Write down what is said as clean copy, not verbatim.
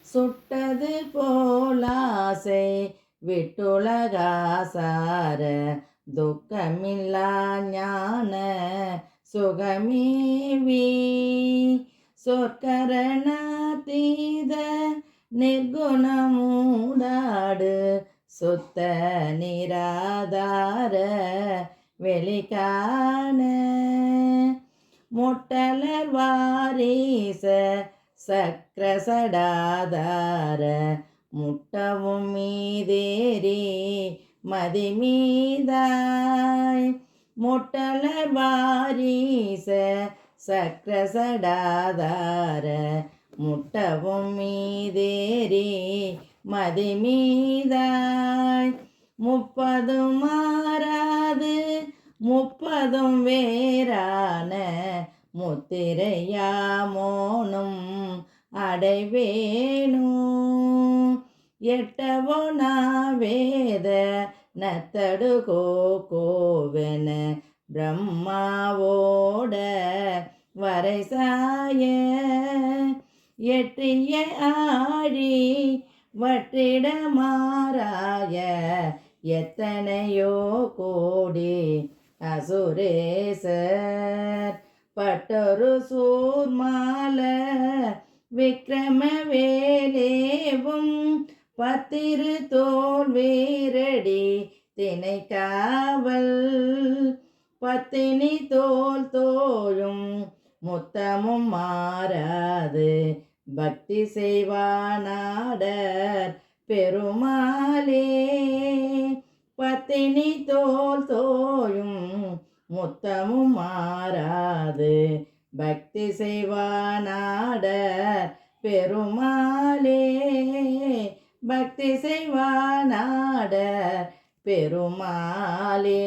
சுட்டது போலாசை விட்டுலகாசார துக்கமில்லா ஞான சுகமேவி சொற்கரணாதீத நிர்குணமூடாடு சுத்த நிராதார வெளிக்கான முட்டலர் வாரீச சக்கரசடாதார முட்டவும் மீதேறி மதிமீதாய் முட்டலர் வாரீச சக்கரசடாதார முட்டவும் மீதேறி மதிமீதாய் முப்பதும் மாறாது முப்பதும் வேறான முத்திரையாமோனும் அடைவேணும் எட்டவோ நாவேத நத்தடு கோவென பிரம்மாவோட வரைசாய எட்டிய ஆழி வற்றிட மாறாய எத்தனையோ கோடி அசுரேசர் பட்டொரு சூர்மால விக்ரம வேலேவும் பத்திரு தோல் வீரடி திணைக்காவல் பத்தினி தோல் தோழும் முத்தமும் மாறாது பக்தி செய்வானாடர் பெருமாளே பத்தினி தோல் தோழும் முத்தமும் மாறாது பக்தி செய்வானாடர் பெருமாளே பக்தி செய்வானாடர் பெருமாளே.